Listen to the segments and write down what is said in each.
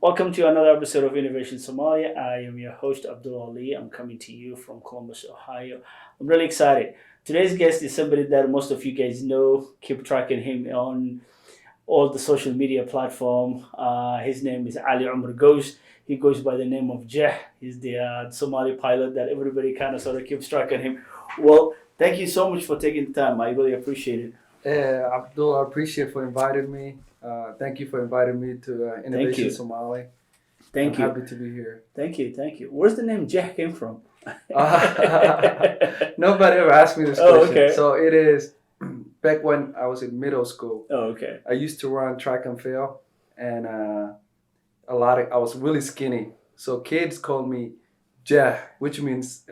Welcome to another episode of Innovation Somalia. I am your host, Abdul Ali. I'm coming to you from Columbus, Ohio. I'm really excited. Today's guest is somebody that most of you guys know. Keep tracking him on all the social media platform. His name is Ali Umar Ghosh. He goes by the name of 𝐵. He's the Somali pilot that everybody kind of sort of keeps track on him. Well, thank you so much for taking the time. I really appreciate it. Abdul, I appreciate for inviting me. Thank you for inviting me to Innovation Somalia. I'm happy to be here. Thank you. Where's the name 𝐵 came from? Nobody ever asked me this question. Okay. So it is back when I was in middle school. Oh, okay. I used to run track and field, and I was really skinny. So kids called me 𝐵, which means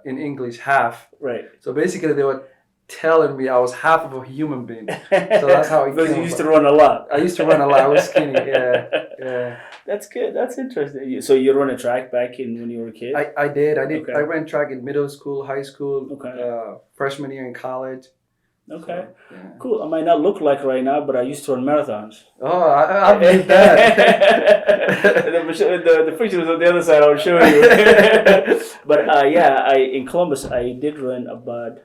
in English half. Right. So basically they were telling me I was half of a human being. So that's how it Because came you used about. to run a lot. I used to run a lot. I was skinny. Yeah. That's good. That's interesting. So you run a track back when you were a kid? I did. Okay. I ran track in middle school, high school, Okay. freshman year in college. Okay. So, yeah. Cool. I might not look like right now, but I used to run marathons. Oh, I believe that. the picture was on the other side. I'll show you. But in Columbus, I did run about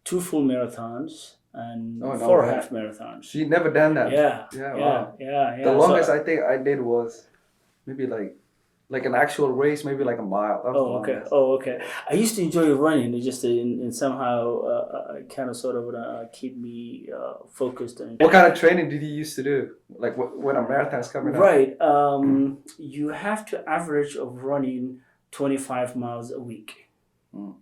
2 full marathons and 4 half marathons. She never done that. Yeah. Wow. Yeah. The longest I think I did was maybe like an actual race, maybe like a mile. That was the longest. Okay. I used to enjoy running. It just in somehow kind of sort of keep me focused. What kind of training did you used to do? Like when a marathon's coming up? Right. You have to average of running 25 miles a week. Mm.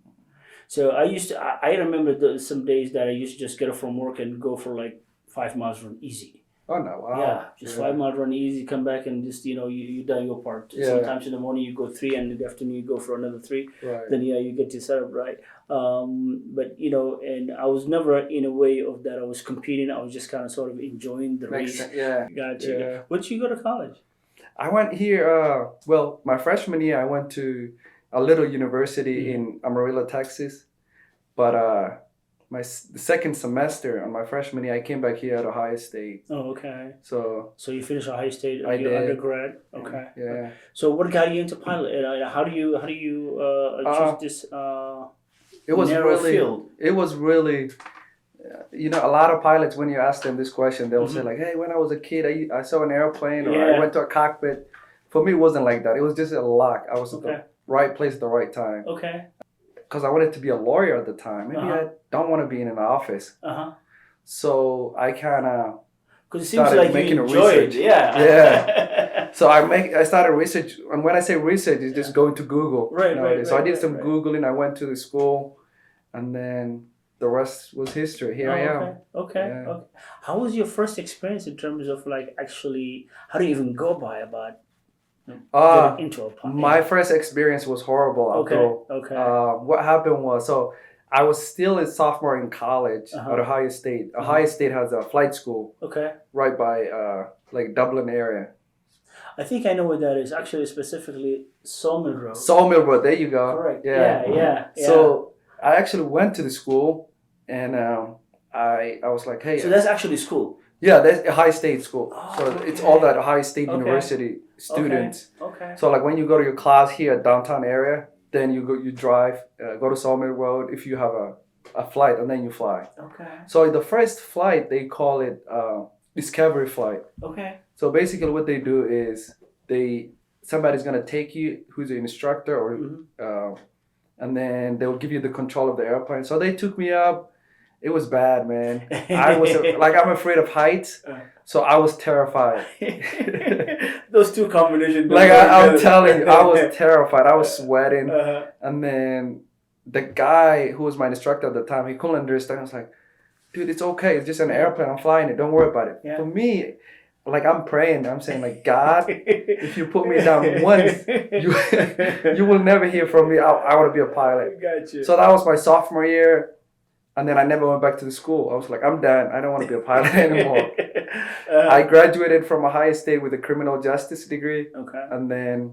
So I remember some days that I used to just get up from work and go for like 5 miles run easy. Oh no! Wow. Yeah, just 5 miles run easy. Come back and just you done your part. Yeah. Sometimes in the morning you go 3, and in the afternoon you go for another 3. Right. Then you get to set up right. But and I was never in a way of that I was competing. I was just kind of sort of enjoying the race. Yeah. Gotcha. Yeah. Where did you go to college? I went here. My freshman year I went to a little university in Amarillo, Texas. But the second semester on my freshman year, I came back here at Ohio State. Oh, okay. So you finished Ohio State. I did. Undergrad. Okay. Yeah. So what got you into pilot? How do you choose this? It was narrow really. field? It was really. A lot of pilots, when you ask them this question, they'll say like, "Hey, when I was a kid, I saw an airplane, or I went to a cockpit." For me, it wasn't like that. It was just a luck. I was at the right place at the right time. Okay. Because I wanted to be a lawyer at the time. Maybe I don't want to be in an office. So I kind of because it seems like you enjoy it. Yeah. So I started research, and when I say research, it's just going to Google. Right. So I did some Googling. I went to the school, and then the rest was history. Here I am. Okay. How was your first experience in terms of actually how do you even go about getting into a pilot? My first experience was horrible. Okay. What happened was, so I was still a sophomore in college at Ohio State. Ohio State has a flight school. Okay. Right by Dublin area. I think I know what that is. Actually, specifically Sawmill Road. Sawmill Road. There you go. Correct. Yeah. So I actually went to the school, and I was like, hey. So that's actually school. Yeah, that's Ohio State school. So it's all that Ohio State University students. Okay. So when you go to your class here at downtown area, then you drive, go to Sawmill Road if you have a flight, and then you fly. Okay. So the first flight, they call it discovery flight. Okay. So basically what they do is somebody's gonna take you who's an instructor or and then they'll give you the control of the airplane. So they took me up. It was bad, man. I was I'm afraid of heights, so I was terrified. Those two combinations. I'm telling you, I was terrified. I was sweating, and then the guy who was my instructor at the time, he couldn't understand. I was like, "Dude, it's okay. It's just an airplane. I'm flying it. Don't worry about it." Yeah. For me, I'm praying. I'm saying God, if you put me down once, you will never hear from me. I want to be a pilot. Gotcha. So that was my sophomore year. And then I never went back to the school. I was like, I'm done. I don't want to be a pilot anymore. I graduated from Ohio State with a criminal justice degree. Okay.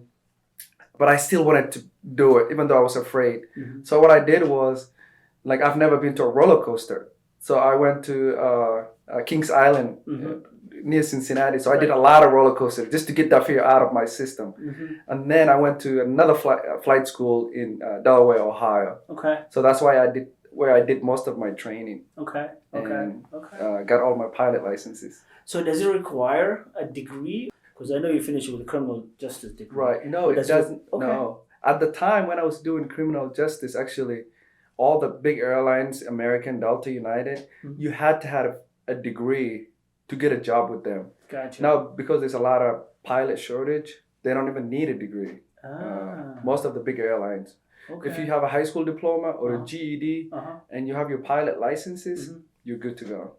But I still wanted to do it, even though I was afraid. Mm-hmm. So what I did was, I've never been to a roller coaster. So I went to Kings Island near Cincinnati. So I did a lot of roller coasters just to get that fear out of my system. And then I went to another flight school in Delaware, Ohio. Okay. So that's where I did most of my training. Okay. And got all my pilot licenses. So does it require a degree? Because I know you finished with a criminal justice degree. Right. No, it doesn't. No. At the time when I was doing criminal justice, actually, all the big airlines, American, Delta, United, you had to have a degree to get a job with them. Gotcha. Now, because there's a lot of pilot shortage, they don't even need a degree. Most of the big airlines. Okay. If you have a high school diploma or a GED and you have your pilot licenses, you're good to go.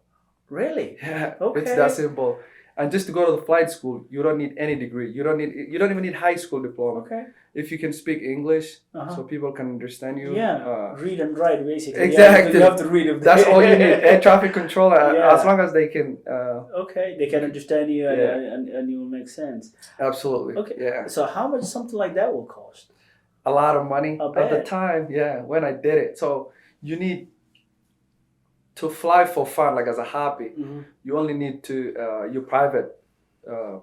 Really? Yeah. Okay. It's that simple. And just to go to the flight school, you don't need any degree. You don't even need high school diploma. Okay. If you can speak English, so people can understand you. Yeah. Read and write, basically. Exactly. You have to read. That's all you need. Air traffic controller, as long as they can. Okay, they can understand you and you will make sense. Absolutely. Okay. Yeah. So how much something like that will cost? A lot of money I at the bet. time. Yeah, when I did it. So you need to fly for fun, like as a hobby. You only need to your private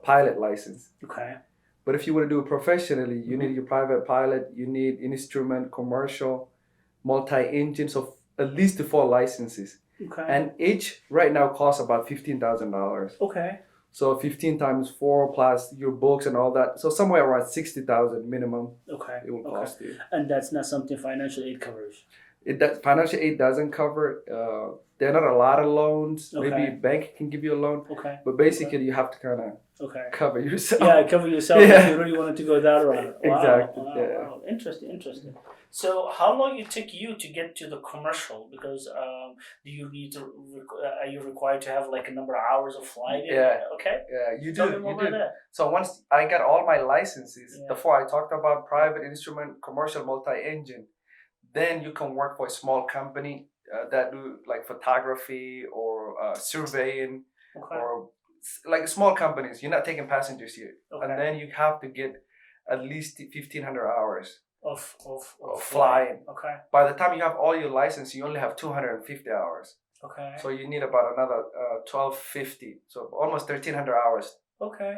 pilot license. Okay. But if you want to do it professionally, you need your private pilot, you need instrument, commercial, multi-engine, so at least 4 licenses. Okay. And each right now costs about $15,000. Okay. So 15 times 4 plus your books and all that. So somewhere around $60,000 minimum. Okay. It will cost you. And that's not something financial aid covers. Financial aid doesn't cover. There are not a lot of loans. Okay. Maybe a bank can give you a loan. Okay. But basically, you have to kind of cover yourself. Yeah, cover yourself if you really wanted to go that route. Wow. Exactly. Wow. Yeah. Wow. Interesting. So, how long it took you to get to the commercial? Because do you need to? Are you required to have like a number of hours of flying? Yeah. Okay. Yeah, you Tell do. me more You about do. that. So once I got all my licenses, before I talked about private instrument, commercial multi-engine, then you can work for a small company that do like photography or surveying or like small companies. You're not taking passengers here. Okay. And then you have to get at least 1,500 hours of flying. Okay. By the time you have all your license, you only have 250 hours. Okay. So you need about another 1,250. So almost 1,300 hours. Okay.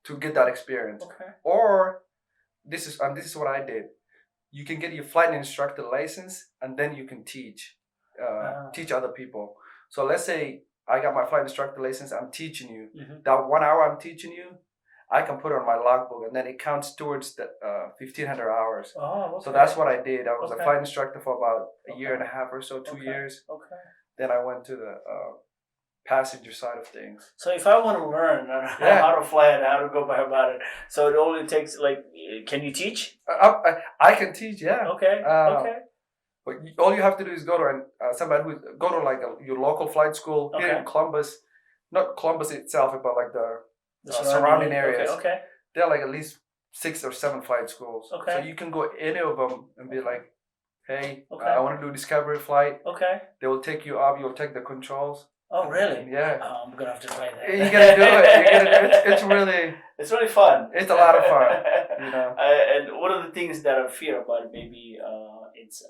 To get that experience. Okay. Or this is what I did. You can get your flight instructor license and then you can teach other people. So let's say I got my flight instructor license, I'm teaching you. That 1 hour I'm teaching you, I can put it on my logbook and then it counts towards the 1,500 hours. Oh, okay. So that's what I did. I was a flight instructor for about a year and a half or so, 2 years. Okay. Then I went to the passenger side of things. So if I want to learn how to fly and how to go about it, so it only takes can you teach? I can teach, yeah. Okay. Okay. But all you have to do is go to your local flight school here in Columbus, not Columbus itself, but like the surrounding areas. Okay. There are like at least 6 or 7 flight schools. Okay. So you can go any of them and be like, hey, I want to do a discovery flight. Okay. They will take you up. You'll take the controls. Oh, really? Yeah. Oh, I'm gonna have to try that. You gotta do it. It's really. It's really fun. It's a lot of fun. You know. And one of the things that I fear about it, maybe it's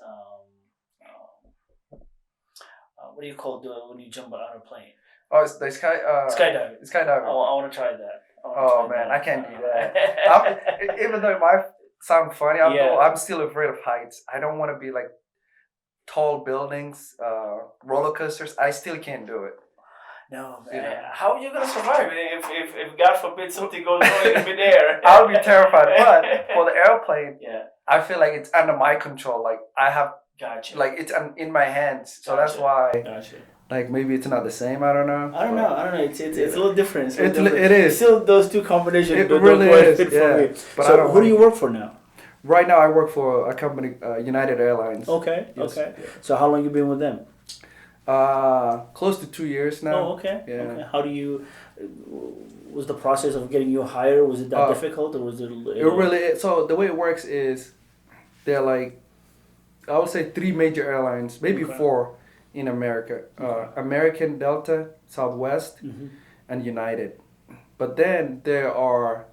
what do you call it when you jump out of a plane? Oh, it's the skydiving. Skydiving. I want to try that. I can't do that. Even though it might sound funny, I'm still afraid of heights. I don't want to be like tall buildings, roller coasters. I still can't do it. No, man. How are you gonna survive if God forbid something goes wrong in midair? I'll be terrified. But for the airplane, I feel like it's under my control. Like I have, like it's in my hands. So that's why. Gotcha. Like maybe it's not the same. I don't know. I don't know. It's a little different. It is. Still, those two combinations. It really is. Fit for me. But so who do you work for now? Right now, I work for a company, United Airlines. Okay. Yes. Okay. So how long you been with them? Close to 2 years now. Oh, okay. Yeah. Okay. How do you? Was the process of getting you hired, was it that difficult, or was it? It really is. So the way it works is, they're like, I would say 3 major airlines, maybe 4 in America. American, Delta, Southwest, and United. But then there are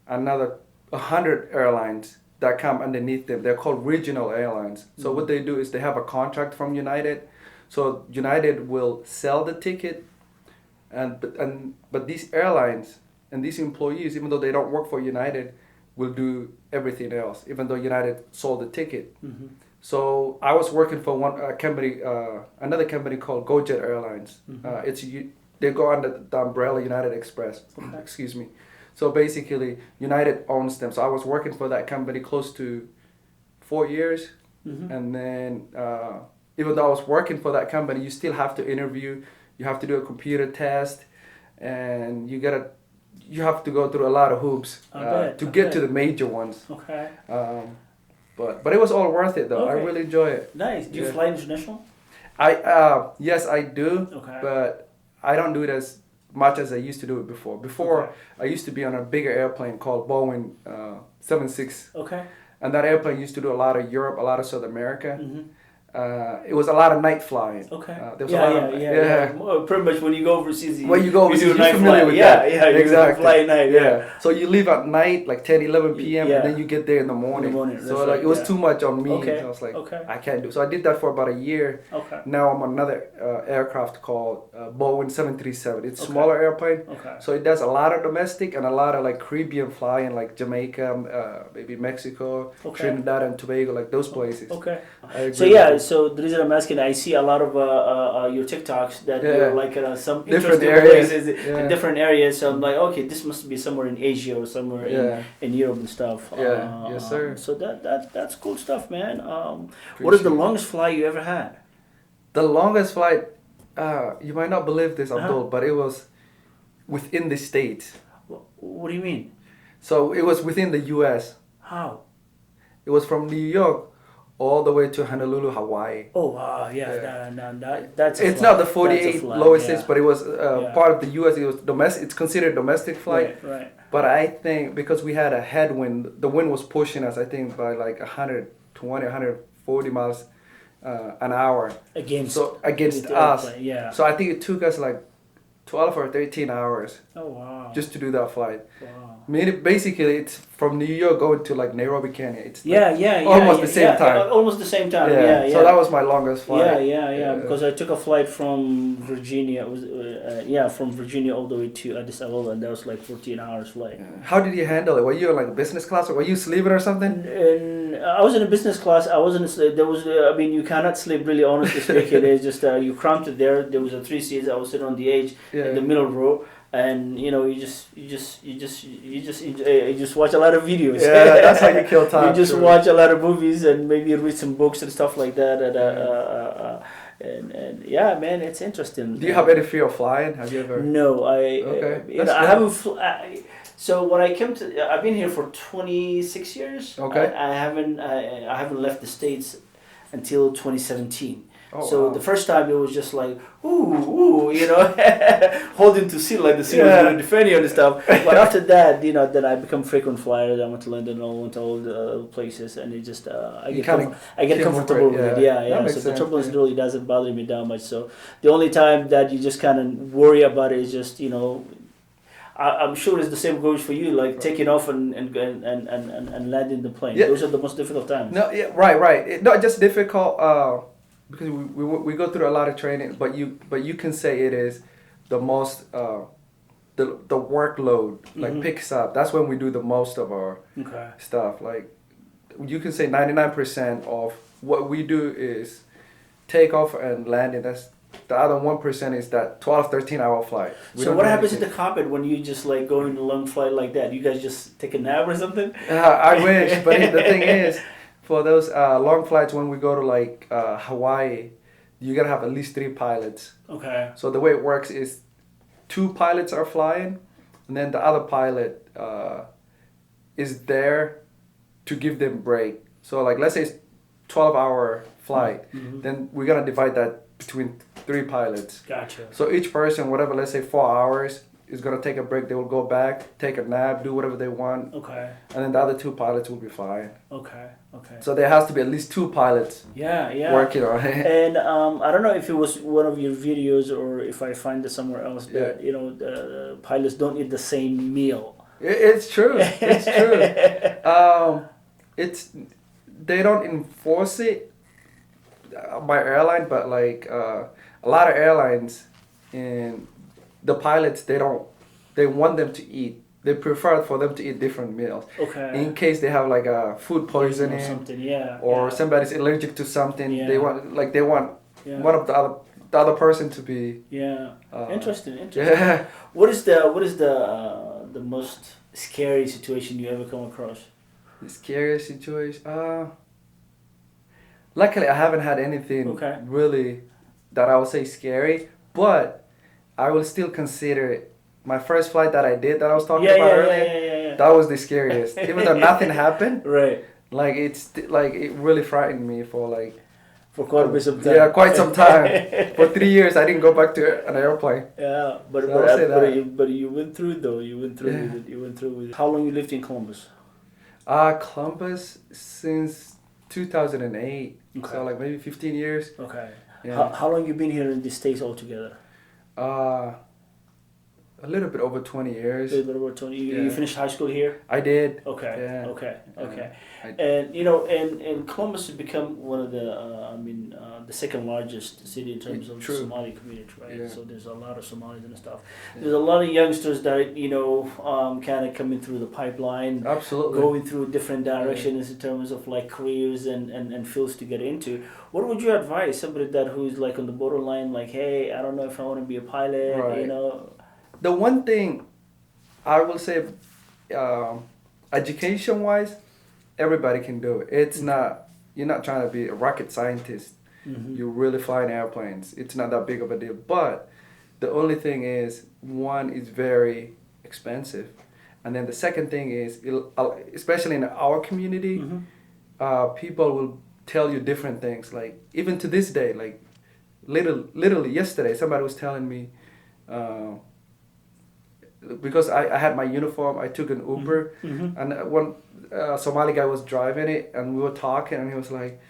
another 100 airlines that come underneath them. They're called regional airlines. So what they do is they have a contract from United. So United will sell the ticket, but these airlines and these employees, even though they don't work for United, will do everything else, even though United sold the ticket. Mm-hmm. So I was working for another company called GoJet Airlines. Mm-hmm. They go under the umbrella United Express. Okay. Excuse me. So basically, United owns them. So I was working for that company close to 4 years, Mm-hmm. and then even though I was working for that company, you still have to interview. You have to do a computer test, and you have to go through a lot of hoops to get to the major ones. Okay. But it was all worth it though. Okay. I really enjoy it. Nice. Do you fly international? Yes, I do. Okay. But I don't do it as much as I used to do it before. Before, Okay. I used to be on a bigger airplane called Boeing 76. Okay. And that airplane used to do a lot of Europe, a lot of South America. Mm-hmm. It was a lot of night flying. Okay. There was a lot of Well, pretty much when you go overseas, when you go overseas, do you're night familiar flight. with Yeah, that. yeah, you exactly. fly at night. Yeah. So you leave at night, like 10, 11 p.m., Yeah. and then you get there in the morning. that's So right, like it was yeah. too much on me. Okay. So I was like, Okay. I can't do. So I did that for about a year. Okay. Now I'm on another aircraft called Boeing 737. It's a Okay. smaller airplane. Okay. So it does a lot of domestic and a lot of like Caribbean flying, like Jamaica, maybe Mexico, Okay. Trinidad and Tobago, like those places. Okay. I So agree yeah, with so the reason I'm asking, I see a lot of your TikToks that Yeah. you're like some Different interesting areas. places Yeah. in different areas. So I'm like, okay, this must be somewhere in Asia or somewhere Yeah. in Europe and stuff. Yeah. Yes, sir. So that's cool stuff, man. What is the longest flight you ever had? The longest flight, you might not believe this, Abdul, Uh-huh. but it was within the States. What do you mean? So it was within the U.S. How? It was from New York all the way to Honolulu, Hawaii. Oh, Yeah. That's a It's flight. not the That's a 48 flight, lowest yeah. states, but it was Yeah. part of the U.S. It was domestic. It's considered domestic flight. Right. But I think because we had a headwind, the wind was pushing us, I think, by like 120, 140 miles an hour. Against the us. airplane, yeah. So I think it took us like 12 or 13 hours Oh wow. just to do that flight. Wow. Basically, it's from New York going to like Nairobi, Kenya. It's like almost the same time. Almost the same time. Yeah. So that was my longest flight. Yeah. Because I took a flight from Virginia. It was from Virginia all the way to Addis Ababa, and that was like 14 hours flight. How did you handle it? Were you in like business class, or were you sleeping or something? And I was in a business class. I wasn't. There was. You cannot sleep. Really, honestly speaking, it's just you cramped it there. There was a 3 seats. I was sitting on the edge in the middle row. And you just watch a lot of videos. Yeah, that's how you kill time. You just watch a lot of movies and maybe read some books and stuff like that. And yeah, man, it's interesting. Do you have any fear of flying? Have you ever? No, Okay. I haven't. So when I came to, I've been here for 26 years. Okay. I haven't left the States until 2017. Oh, So wow. the first time it was just like, ooh, holding to seat like the seat was really defending and stuff. But after that, then I become frequent flyer. I went to London, I went to all the places, and it just I get comfortable with it. Yeah. So the turbulence really doesn't bother me that much. So the only time that you just kind of worry about it is just I'm sure it's the same goes for you, like taking off and landing the plane. Yeah. Those are the most difficult times. No, yeah, right. Not just difficult. Because we go through a lot of training, but you can say it is the most the workload like picks up. That's when we do the most of our stuff. Like you can say 99% of what we do is take off and landing. That's the other 1% is that 12, 13-hour flight. So what happens in the cockpit when you just like go in a long flight like that? You guys just take a nap or something? I wish, but the thing is, for those long flights when we go to like Hawaii, you gotta have at least 3 pilots. Okay. So the way it works is 2 pilots are flying, and then the other pilot is there to give them break. So like let's say it's 12-hour flight, then we're gonna divide that between 3 pilots. Gotcha. So each person, whatever, let's say 4 hours, is gonna take a break. They will go back, take a nap, do whatever they want. Okay. And then the other 2 pilots will be flying. Okay. So there has to be at least 2 pilots. Yeah. Working on it. And I don't know if it was one of your videos or if I find it somewhere else, but the pilots don't eat the same meal. It's true. It's true. They don't enforce it. by airline, but like a lot of airlines and the pilots, they want them to eat. They prefer for them to eat different meals. Okay. In case they have like a food poisoning or something, yeah. or yeah. somebody's allergic to something, Yeah. they want Yeah. one of the other person to be. Yeah. Interesting. Yeah. What is the most scary situation you ever come across? The scariest situation. Luckily, I haven't had anything really that I would say scary, but I will still consider it. My first flight that I did that I was talking about earlier, yeah. that was the scariest. Even though nothing happened, Right. like it really frightened me for quite a bit of time. Yeah, quite some time. For 3 years, I didn't go back to an airplane. Yeah, but So but you went through it though. You went through with it. You went through with it. How long you lived in Columbus? Columbus since 2008. Okay. So like maybe 15 years. Okay. Yeah. How long you been here in the States altogether? A little bit over 20 years. A little bit over 20. You finished high school here? I did. Okay. Yeah. Okay. I And you know, and Columbus has become one of the, the second largest city in terms of the Somali community, right? Yeah. So there's a lot of Somalis and stuff. Yeah. There's a lot of youngsters that kind of coming through the pipeline, absolutely going through different directions in terms of like careers and fields to get into. What would you advise somebody that who's like on the borderline, like, hey, I don't know if I want to be a pilot, right. The one thing I will say, education-wise, everybody can do it. It's not, you're not trying to be a rocket scientist. Mm-hmm. You're really flying airplanes. It's not that big of a deal. But the only thing is, one is very expensive. And then the second thing is, especially in our community, mm-hmm. People will tell you different things. Like, even to this day, like, literally yesterday, somebody was telling me, because I had my uniform, I took an Uber, mm-hmm. and one Somali guy was driving it, and we were talking, and he was like,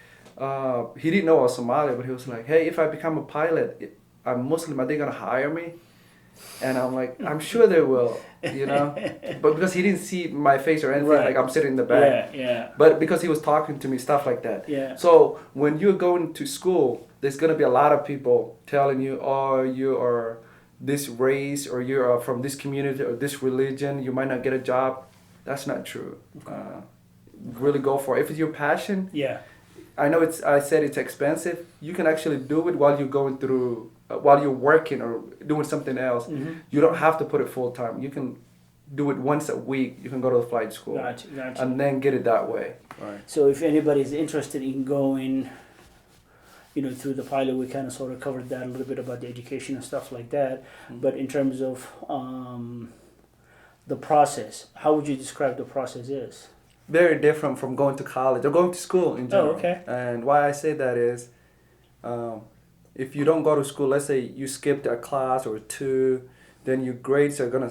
he didn't know I was Somali, but he was like, hey, if I become a pilot, I'm Muslim, are they gonna hire me? And I'm like, I'm sure they will, but because he didn't see my face or anything, right. Like I'm sitting in the back. Yeah. But because he was talking to me, stuff like that. Yeah. So when you're going to school, there's gonna be a lot of people telling you, oh, you are this race, or you are from this community or this religion, you might not get a job. That's not true. Okay. Really go for it. If it's your passion, I know I said it's expensive. You can actually do it while you're going through, while you're working or doing something else. Mm-hmm. You don't have to put it full time. You can do it once a week. You can go to the flight school, gotcha. And then get it that way. Right. So if anybody's interested in going, through the pilot, we kind of sort of covered that a little bit about the education and stuff like that. Mm-hmm. But in terms of the process, how would you describe the process is? Very different from going to college or going to school in general. Oh, okay. And why I say that is, if you don't go to school, let's say you skipped a class or two, then your grades are gonna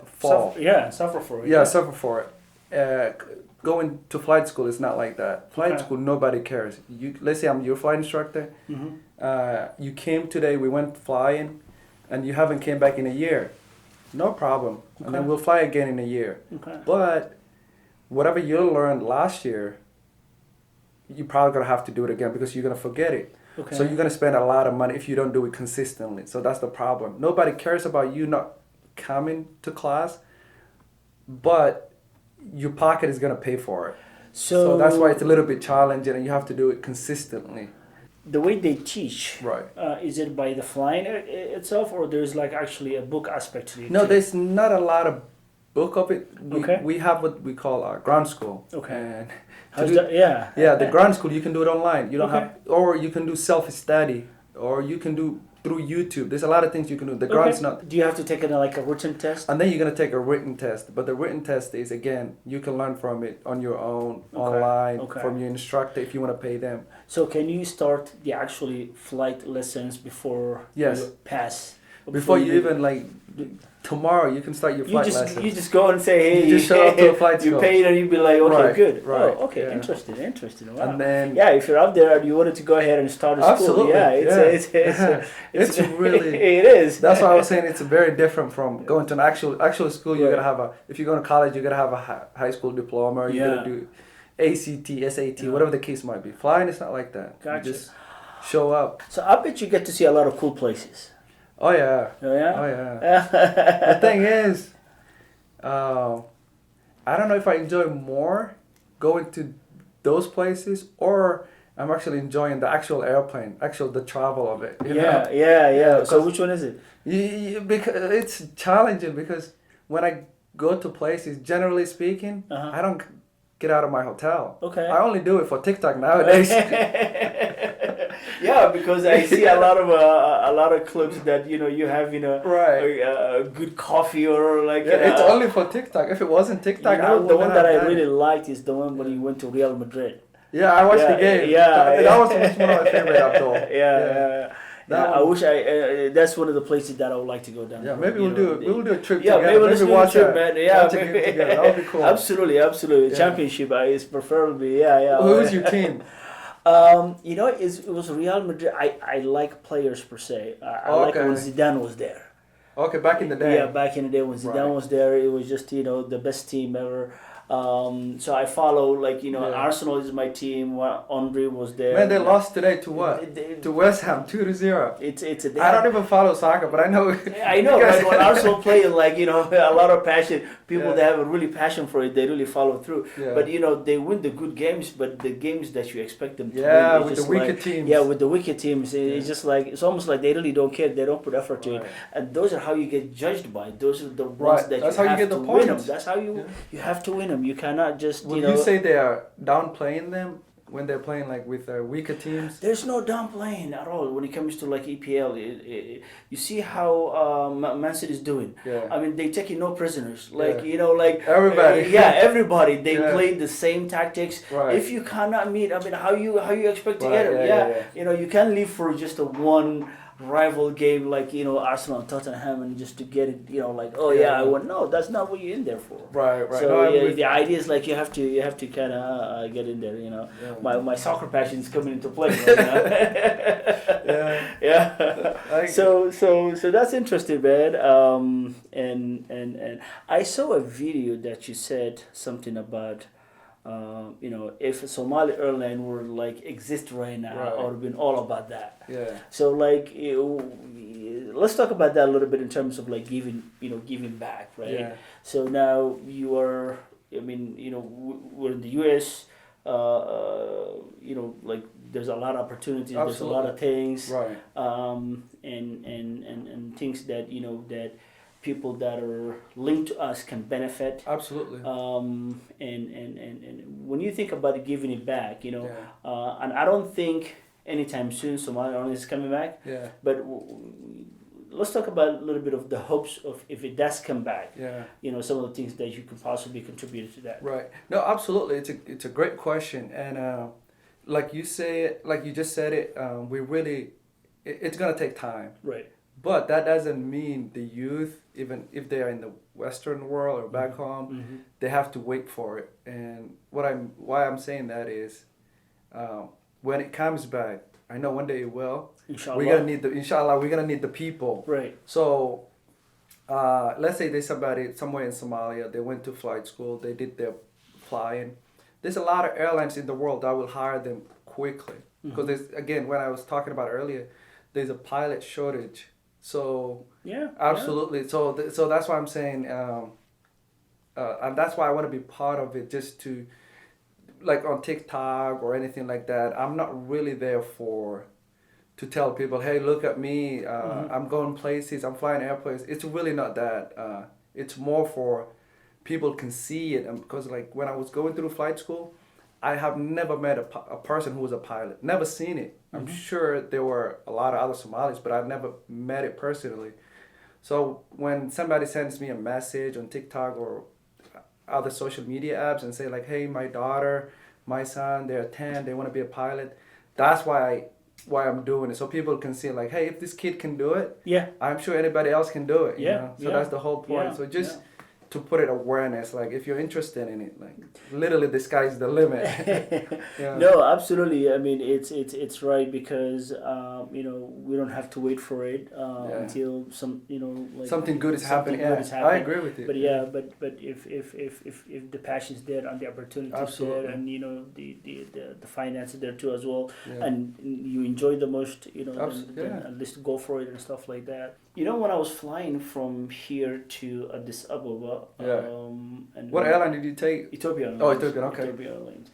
fall. Suffer for it. Yeah, suffer for it. Going to flight school is not like that. Flight school, nobody cares. Let's say I'm your flight instructor. Mm-hmm. You came today, we went flying, and you haven't came back in a year. No problem. Okay. And then we'll fly again in a year. Okay. But whatever you learned last year, you're probably going to have to do it again because you're going to forget it. Okay. So you're going to spend a lot of money if you don't do it consistently. So that's the problem. Nobody cares about you not coming to class, but your pocket is going to pay for it. So that's why it's a little bit challenging, and you have to do it consistently. The way they teach, right? Is it by the flying itself, or there's like actually a book aspect to it? No, there's not a lot of book of it. We have what we call our ground school. Okay. And the ground school you can do it online. You don't have, or you can do self-study, or you can do through YouTube. There's a lot of things you can do. The ground's not. Do you have to take a written test? And then you're gonna take a written test. But the written test is, again, you can learn from it on your own, online, from your instructor if you want to pay them. So can you start the actually flight lessons before you pass? Before you even tomorrow you can start your flight lessons. You just go and say, hey, you just show up to a flight school. You pay it and you be like, okay, good. Right. Oh, okay, interesting. Wow. And then if you're out there and you wanted to go ahead and start a school, it's really it is. That's why I was saying it's very different from going to an actual school. You're gonna have if you're going to college, you're gonna have a high school diploma. You're gonna do ACT, SAT, whatever the case might be. Flying is not like that. Gotcha. You just show up. So I bet you get to see a lot of cool places. Oh yeah. Oh yeah. Oh yeah. The thing is, I don't know if I enjoy more going to those places or I'm actually enjoying the actual airplane, the travel of it. You know? Yeah. So which one is it? Because it's challenging because when I go to places, generally speaking, I don't get out of my hotel. Okay. I only do it for TikTok nowadays. Yeah, because I see a lot of clips that you have Right. a good coffee or like it's only for TikTok. If it wasn't TikTok, I the one that I done really it. liked is the one when you went to Real Madrid. Yeah, I watched the game. That was one of my favorite, Abdul. Yeah. I wish that's one of the places that I would like to go down. Yeah, maybe we'll do a trip together. together. Maybe watch a trip, man. Yeah, watch a game together. That would be cool. Absolutely. Yeah. Championship is preferably. Yeah. Who's your team? It was Real Madrid. I like players per se. I like when Zidane was there. Okay, back in the day. Yeah, back in the day when Zidane was there, it was just the best team ever. So I follow Arsenal is my team. Henry was there. Man, they lost today to what? To West Ham, 2-0. I don't even follow soccer, but I know. I know, right? When Arsenal play, a lot of passion. People that have a really passion for it, they really follow through. Yeah. But they win the good games, but the games that you expect them to win, with the wicked teams. Yeah, with the wicked teams, it's just it's almost like they really don't care. They don't put effort to it, and those are how you get judged by. Those are the ones that That's you how have you get to the win them. points. That's how you have to win them. You cannot just Would you say they are downplaying them when they're playing with weaker teams? There's no downplaying at all when it comes to EPL. You see how Man City is doing. Yeah. I mean, they taking no prisoners. Everybody. Everybody. They played the same tactics. Right. If you cannot meet, I mean, how you expect to Right, get them? You can't leave for just a one rival game Arsenal and Tottenham and just to get it. I won. No, that's not what you're in there for. Right. So the idea is you have to kind of get in there. My soccer passion is coming into play. Yeah. So that's interesting, man. And I saw a video that you said something about. If a Somali airline were exist right now, I would have been all about that. Yeah. So let's talk about that a little bit in terms of giving back, right? Yeah. So now you are, we're in the U.S. There's a lot of opportunities. Absolutely. There's a lot of things. Right. And things that that people that are linked to us can benefit. Absolutely. And when you think about giving it back, and I don't think anytime soon Somalia is coming back. Yeah. But let's talk about a little bit of the hopes of if it does come back. Yeah. Some of the things that you could possibly contribute to that. Right. No, absolutely. It's a great question, and like you just said it. It's gonna take time. Right. But that doesn't mean the youth, even if they are in the Western world or back home, they have to wait for it. And why I'm saying that is, when it comes back, I know one day it will. Inshallah. We're gonna need the people. Right. So, let's say there's somebody somewhere in Somalia. They went to flight school. They did their flying. There's a lot of airlines in the world that will hire them quickly because there's, again, when I was talking about earlier, there's a pilot shortage. So absolutely. Yeah. So that's why I'm saying, and that's why I want to be part of it. Just to, on TikTok or anything like that. I'm not really there to tell people, hey, look at me. I'm going places. I'm flying airplanes. It's really not that. It's more for people can see it, and because when I was going through flight school, I have never met a person who was a pilot. Never seen it. I'm sure there were a lot of other Somalis, but I've never met it personally. So when somebody sends me a message on TikTok or other social media apps and say hey, my daughter, my son, they're 10, they want to be a pilot, that's why I'm doing it. So people can see hey, if this kid can do it, I'm sure anybody else can do it. So that's the whole point. So to put it awareness. Like if you're interested in it, like literally the sky's the limit. Yeah. No, absolutely. I mean, it's right because we don't have to wait for it until like something good is something happening. good is happening. I agree with you. But if the passion's there and the opportunity is there, and the finances there too as well, and you enjoy the most, then at least go for it and stuff like that. When I was flying from here to Addis Ababa, and what airline did you take? Ethiopia Airlines. Oh, Ethiopian, okay. Ethiopia Airlines.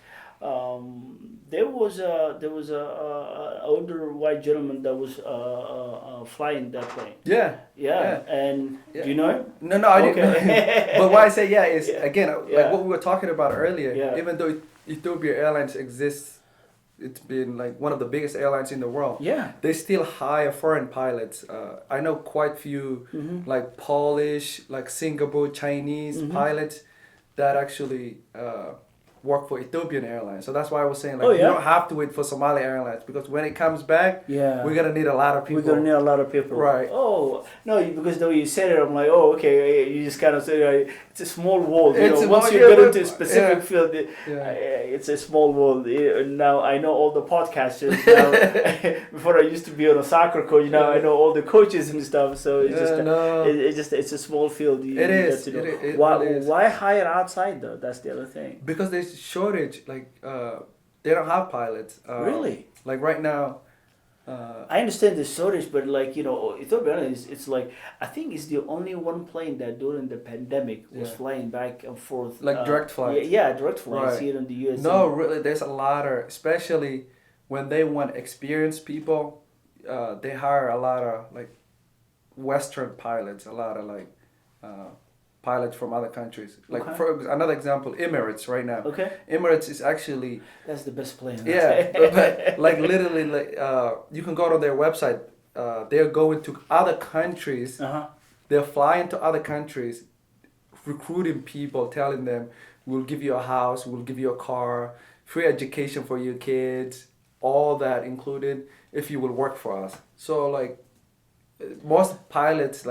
There was a older white gentleman that was flying that plane. Yeah. And do you know him? No, I didn't. But why I say is again like what we were talking about earlier. Yeah. Even though Ethiopia Airlines exists, it's been like one of the biggest airlines in the world. Yeah. They still hire foreign pilots. I know quite few like Polish, like Singapore, Chinese pilots that actually work for Ethiopian Airlines. So that's why I was saying you don't have to wait for Somali Airlines, because when it comes back, we're gonna need a lot of people. We're gonna need a lot of people. Right. Oh no, because the way you said it, I'm like, oh okay. You just kind of say it's a small world. Once you get into a specific field, it's a small world. Now I know all the podcasters. Now, before I used to be on a soccer coach. Now I know all the coaches and stuff. So it's a small field. It is. Why hire outside though? That's the other thing. Because there's shortage. Like they don't have pilots. Really? Like right now. I understand the shortage, but Ethiopia Airlines, it's like I think it's the only one plane that during the pandemic was flying back and forth. Like direct flights. Direct flights here in the US. No, really, there's a lot of, especially when they want experienced people, they hire a lot of like Western pilots, a lot of like pilots from other countries. Like for another example, Emirates right now. Okay. Emirates is actually that's the best plane. Yeah, but like literally, like you can go to their website. They're going to other countries. They're flying to other countries, recruiting people, telling them, "We'll give you a house, we'll give you a car, free education for your kids, all that included if you will work for us." So like, most pilots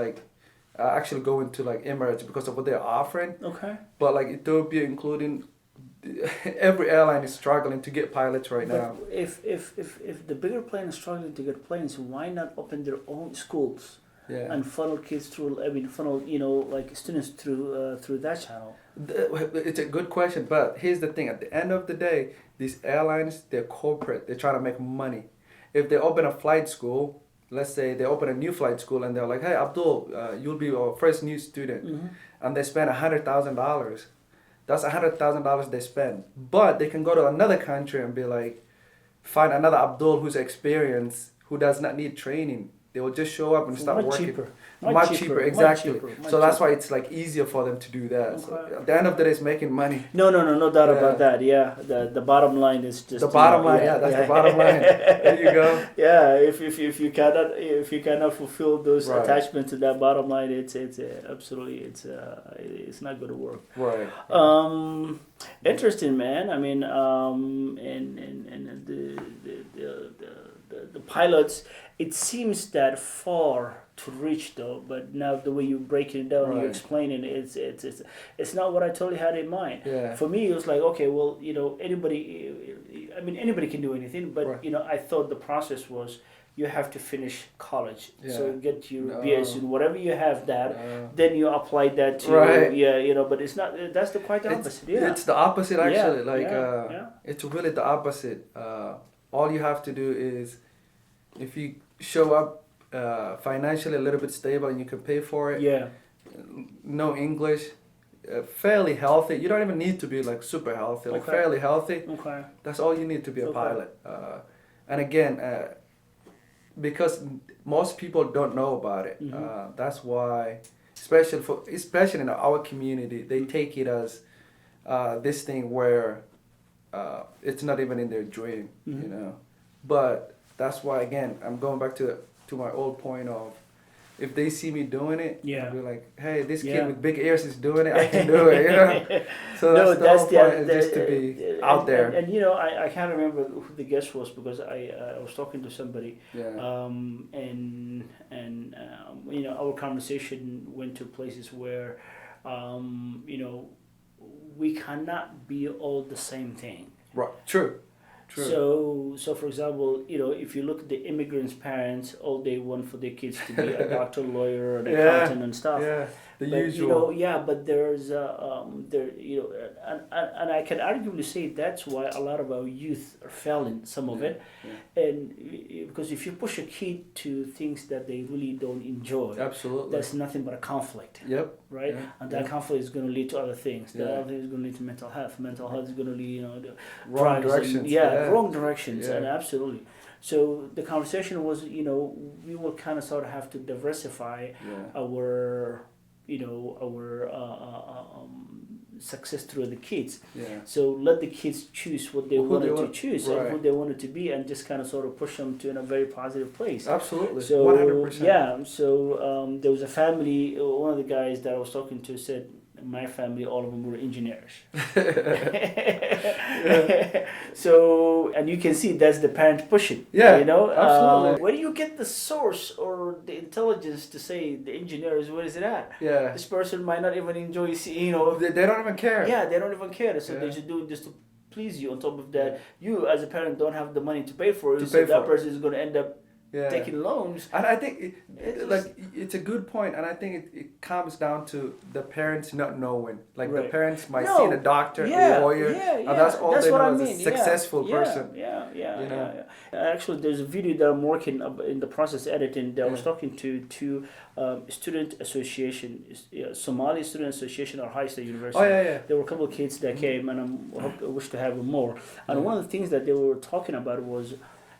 actually go into like Emirates because of what they're offering. Okay. But like Ethiopia, including every airline is struggling to get pilots right now. If the bigger plane is struggling to get planes, why not open their own schools and funnel kids through? Like students through that channel. It's a good question, but here's the thing: at the end of the day, these airlines, they're corporate. They're trying to make money. If they open a flight school. Let's say they open a new flight school and they're like, "Hey, Abdul, you'll be our first new student," and they spend $100,000. That's $100,000 they spend. But they can go to another country and be like, find another Abdul who's experienced, who does not need training. They will just show up and start working. Much cheaper, exactly. So that's why it's like easier for them to do that. Okay. So at the end of the day, it's making money. No doubt about that. Yeah, the bottom line is just the bottom line. That's the bottom line. There you go. Yeah, if you cannot fulfill those attachments to that bottom line, it's absolutely it's not going to work. Right. Interesting, man. I mean, and the pilots. It seems that far to reach though, but now the way you break it down, you explain it, it's not what I totally had in mind. Yeah. For me, it was like, okay, well, anybody can do anything, but I thought the process was you have to finish college, so get your BS and whatever you have then you apply that to but it's not. That's quite the opposite. It's the opposite actually. It's really the opposite. All you have to do is, if you show up financially a little bit stable and you can pay for it, no English, fairly healthy. You don't even need to be like super healthy, like fairly healthy. Okay. That's all you need to be a pilot. And again, because most people don't know about it, that's why, especially in our community, they take it as this thing where it's not even in their dream, But that's why, again, I'm going back to my old point of, if they see me doing it, they'll be like, "Hey, this kid with big ears is doing it. I can do it." So that's the whole point, is just to be out there. And I can't remember who the guest was, because I was talking to somebody, and our conversation went to places where you know, we cannot be all the same thing. Right. True. So for example, you know, if you look at the immigrants' parents, all they want for their kids to be a doctor, lawyer, an accountant, and stuff. Yeah, the But, usual. you know, but there's you know, and I can arguably say that's why a lot of our youth are failing some of it, and because if you push a kid to things that they really don't enjoy, Absolutely. that's nothing but a conflict. Yep. Right, Yeah. and that conflict is going to lead to other things. That Yeah. other thing is going to lead to mental health. Mental health is going to lead, you know, to Wrong drugs directions. and, wrong directions, Yeah. and absolutely. So the conversation was, you know, we will kind of sort of have to diversify our, you know, our success through the kids. Yeah. So let the kids choose what they Who they wanted to want- choose right. and who they wanted to be, and just kind of sort of push them to in a very positive place. Absolutely. So 100%. yeah, so there was a family. One of the guys that I was talking to said, "My family, all of them were engineers." So, and you can see that's the parent pushing. Yeah, you know, absolutely. where do you get the source or the intelligence to say the engineers? Where is it at? Yeah. This person might not even enjoy. You know, They don't even care. yeah, they don't even care. So Yeah. they're just doing this to please you. On top of that, you as a parent don't have the money to pay for it, To so pay that for it. person is going to end up Yeah. taking loans. And I think It's like it's a good point, and I think it comes down to the parents not knowing. Like the Right. parents might No. see a doctor, Yeah, a lawyer, yeah, and that's all they what know I is mean. a successful yeah, person. Yeah. You know? Actually, there's a video that I'm working in the process editing that I was Yeah. talking to student association, Somali Student Association or High State University. Oh yeah. There were a couple of kids that came, and I wish to have more. And one of the things that they were talking about was,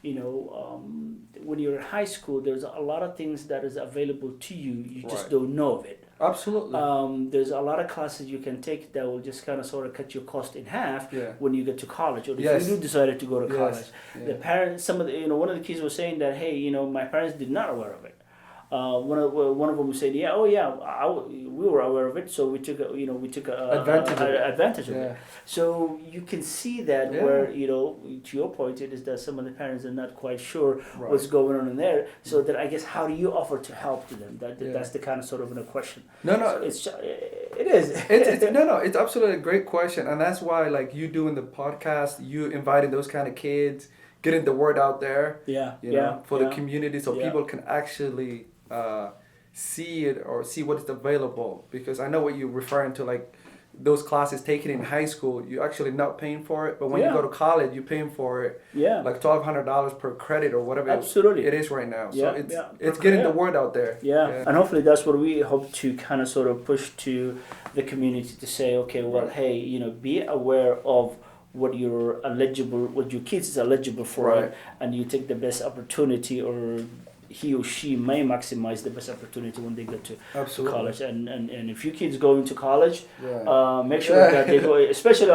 you know, when you're in high school, there's a lot of things that is available to you. You just Right. don't know of it. Absolutely. There's a lot of classes you can take that will just kind of sort of cut your cost in half Yeah. when you get to college, or if Yes. you do decided to go to Yes. college. Yeah. The parents, some of the, you know, one of the kids was saying that, hey, you know, my parents did not aware of it. One of them said, we were aware of it, so we took advantage of Yeah. it. So you can see that Yeah. where, you know, to your point, it is that some of the parents are not quite sure Right. what's going on in there. So that I guess, how do you offer to help to them? Yeah. That's the kind of sort of a question. No. It is. It's absolutely a great question, and that's why like you doing the podcast, you inviting those kind of kids, getting the word out there, you know, for the community, so people can actually see it or see what is available. Because I know what you're referring to, like those classes taken in high school, you're actually not paying for it, but when you go to college, you're paying for it. Yeah. Like $1,200 per credit or whatever. Absolutely. It is right now. So Yeah. it's getting the word out there. Yeah, and hopefully that's what we hope to kind of sort of push to the community to say, okay, well, Right. hey, you know, be aware of what what your kids is eligible for, Right. and you take the best opportunity, or he or she may maximize the best opportunity when they get to Absolutely. college. And if your kids go into college, Yeah. make sure that they go, especially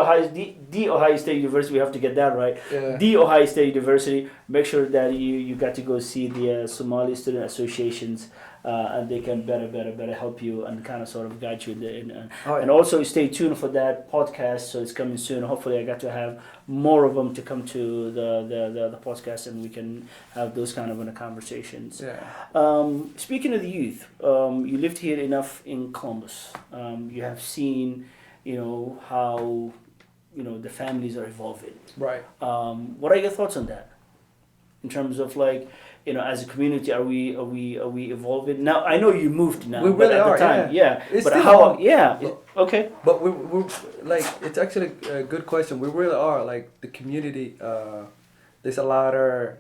the Ohio State University, we have to get that right. Yeah. The Ohio State University, make sure that you got to go see the Somali Student Associations, and they can better help you and kind of sort of guide you there. And also stay tuned for that podcast, so it's coming soon. Hopefully I got to have more of them to come to the podcast, and we can have those kind of conversations. Yeah. Speaking of the youth, you lived here enough in Columbus. You have seen, you know, how, you know, the families are evolving. Right. What are your thoughts on that? In terms of, like, you know, as a community, are we evolving? Now I know you moved now. We but really at are, the time, yeah. It's But still how? long. Yeah. Okay. But we're like, it's actually a good question. We really are, like, the community. There's a lot of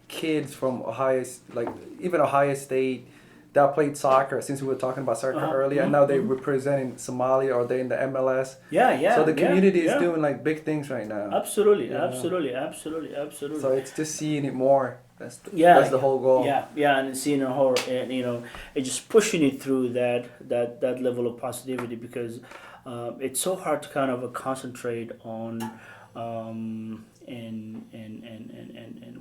kids from Ohio, like even Ohio State, that played soccer, since we were talking about soccer earlier, and now they're representing Somalia, or they're in the MLS. Yeah. So the community is doing like big things right now. Absolutely. So it's just seeing it more. That's the whole goal. Yeah, and seeing a whole, and you know, and just pushing it through that level of positivity, because it's so hard to kind of concentrate on and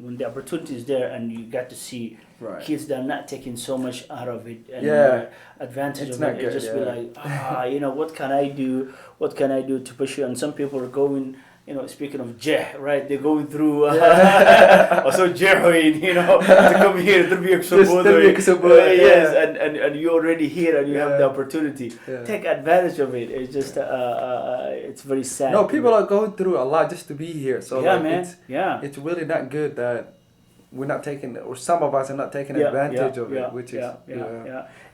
when the opportunity is there, and you got to see kids that are not taking so much out of it, and advantage It's of not it, good, be like, you know, what can I do to push you? And some people are going speaking of right? They're going through also heroin, to come here to be yes, and you're already here and you have the opportunity. Take advantage of it. It's just it's very sad. No, people are going through a lot just to be here. So man. It's really not good that we're not taking, or some of us are not taking advantage of it, which is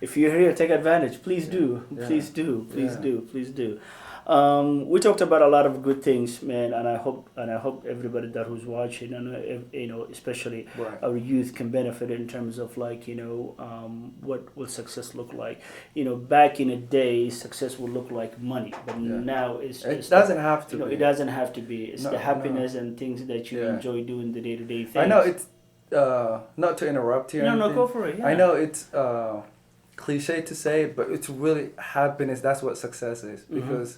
If you're here, take advantage. Please do. Please do. Please do. Please do. We talked about a lot of good things, man, and I hope everybody that who's watching, and especially our youth, can benefit in terms of what success look like. Back in the day, success would look like money, but now it doesn't have to. It doesn't have to be. It's the happiness and things that you enjoy doing, the day-to-day things. I know it's not to interrupt here. No, go for it. Yeah. I know it's cliche to say, but it's really happiness. That's what success is, because.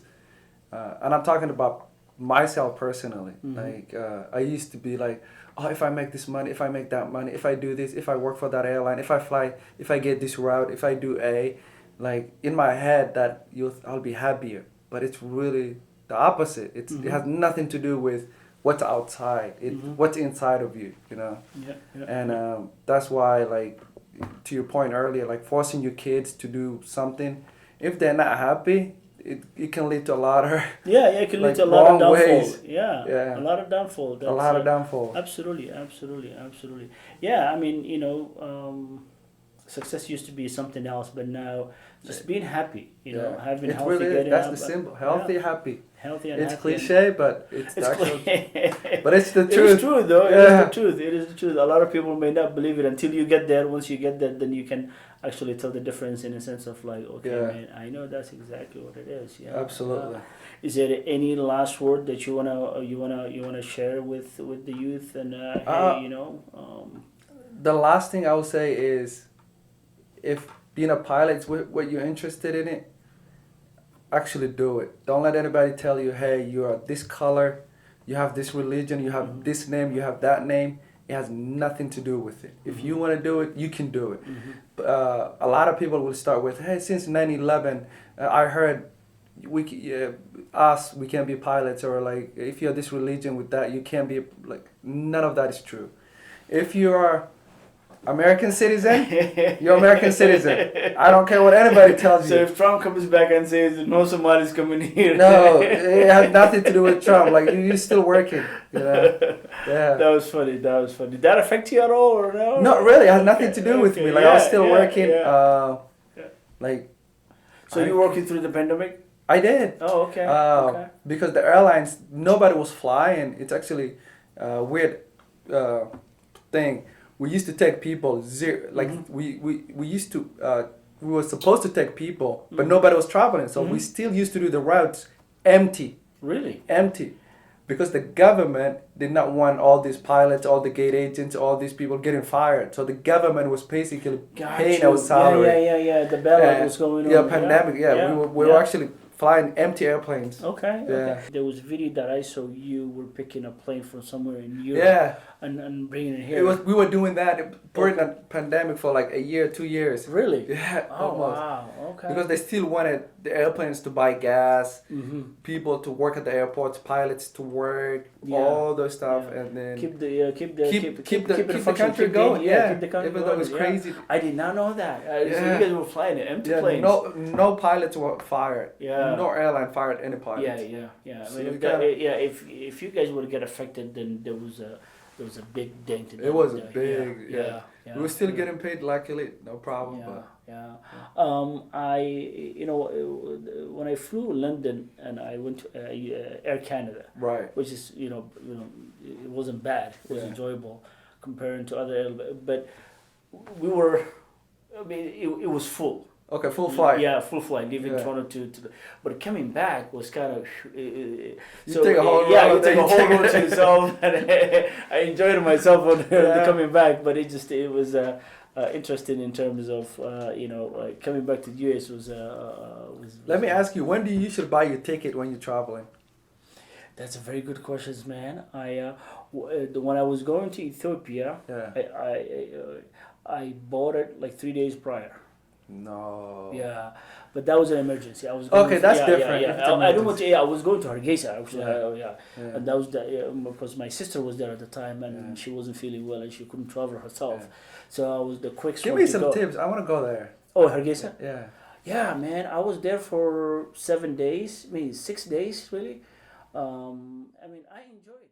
And I'm talking about myself personally. Like I used to be like, oh, if I make this money, if I make that money, if I do this, if I work for that airline, if I fly, if I get this route, if I do like in my head that I'll be happier. But it's really the opposite. It has nothing to do with what's outside. What's inside of you. And that's why, like, to your point earlier, like forcing your kids to do something, if they're not happy, it can lead to a lot of it can lead to a lot of downfall. Ways. A lot of downfall. A lot of downfall. Absolutely. Yeah, I mean, success used to be something else, but now just being happy, having it healthy. Really, that's the symbol. Healthy, happy. Healthy and it's happy. Cliche, but it's the actual. But it's the truth. It's true, though. It is the truth. It is the truth. A lot of people may not believe it until you get there. Once you get there, then you can actually tell the difference in a sense of like, okay, man, I know that's exactly what it is. Yeah, absolutely. Is there any last word that you wanna share with the youth and The last thing I will say is, if being a pilot is what you're interested in it, actually do it. Don't let anybody tell you, hey, you are this color, you have this religion, you have this name, you have that name. It has nothing to do with it. If you want to do it, you can do it. A lot of people will start with, hey, since 9/11, I heard we can't be pilots, or like, if you're this religion with that, you can't be, like, none of that is true. If you are American citizen, you're American citizen. I don't care what anybody tells you. So if Trump comes back and says no Somalis coming here, no, it has nothing to do with Trump. Like, you're still working. Yeah. That was funny. Did that affect you at all, or no? Not really. It has nothing to do with me. Like, I was still working. Like. So you working through the pandemic? I did. Oh, okay. Because the airlines, nobody was flying. It's actually a weird thing. We used to take people we used to we were supposed to take people, but nobody was traveling, so we still used to do the routes empty. Really? Empty. Because the government did not want all these pilots, all the gate agents, all these people getting fired. So the government was basically paying our salary. Yeah. The bailout was going on. Yeah, pandemic. We were actually flying empty airplanes. Okay. There was a video that I saw, you were picking a plane from somewhere in Europe and bringing it here. We were doing that during the pandemic for like a year, 2 years. Really? Yeah. Oh, almost. wow. Okay. Because they still wanted the airplanes to buy gas, people to work at the airports, pilots to work, all those stuff, and then keep the country going. Keep the country even though it was crazy. I did not know that. So you guys were flying empty planes. No pilots were fired. Yeah. No airline fired any pilots. Yeah. I So mean, if you guys would get affected, then there was a big dent. It was a big. Yeah. We were still getting paid, luckily, no problem. When I flew London and I went to Air Canada, right, which is it wasn't bad. It was enjoyable comparing to other airlines, but we were. I mean, it was full. Okay, full flight. Yeah, full flight, leaving Toronto to but coming back was kind of. You take a whole road. You take a whole road to yourself, and I enjoyed myself on the coming back. But it was interesting in terms of coming back to the US was. Let me ask you, when do you usually buy your ticket when you're traveling? That's a very good question, man. When I was going to Ethiopia, I bought it like 3 days prior. No. Yeah, but that was an emergency. I was going Okay, that's different. Yeah, If it's I don't want to. emergency. Yeah, I was going to Hargeisa actually. Yeah. And that was because my sister was there at the time and Yeah. she wasn't feeling well and she couldn't travel herself. Yeah. So I was the quickest Give one me to some go. tips. I want to go there. Oh, Hargeisa. Yeah. Yeah, man, I was there for 7 days. I mean, 6 days really. I mean, I enjoyed it.